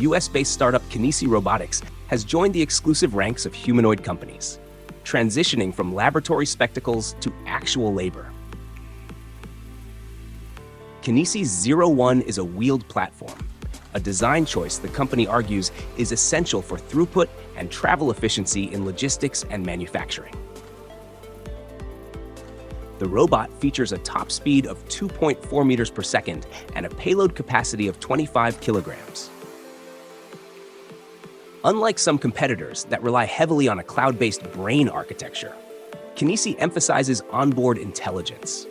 US-based startup Kinisi Robotics has joined the exclusive ranks of humanoid companies, transitioning from laboratory spectacles to actual labor. Kinisi 01 is a wheeled platform, a design choice the company argues is essential for throughput and travel efficiency in logistics and manufacturing. The robot features a top speed of 2.4 meters per second and a payload capacity of 25 kilograms. Unlike some competitors that rely heavily on a cloud-based brain architecture, Kinisi emphasizes onboard intelligence.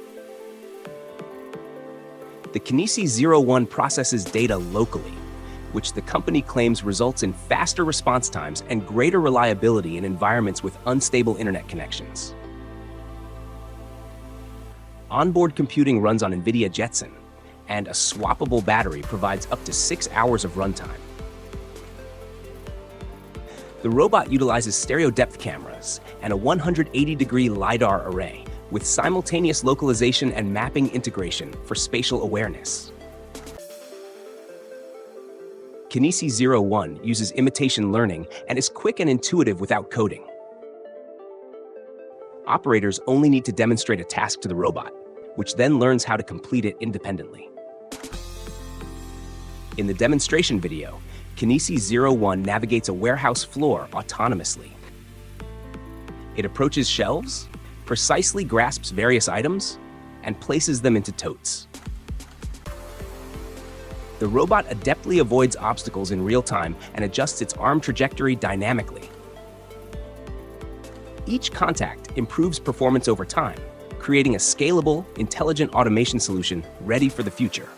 The Kinisi 01 processes data locally, which the company claims results in faster response times and greater reliability in environments with unstable internet connections. Onboard computing runs on NVIDIA Jetson, and a swappable battery provides up to 6 hours of runtime. The robot utilizes stereo depth cameras and a 180-degree LiDAR array with simultaneous localization and mapping integration for spatial awareness. Kinisi 01 uses imitation learning and is quick and intuitive without coding. Operators only need to demonstrate a task to the robot, which then learns how to complete it independently. In the demonstration video, Kinisi 01 navigates a warehouse floor autonomously. It approaches shelves, precisely grasps various items, and places them into totes. The robot adeptly avoids obstacles in real time and adjusts its arm trajectory dynamically. Each contact improves performance over time, creating a scalable, intelligent automation solution ready for the future.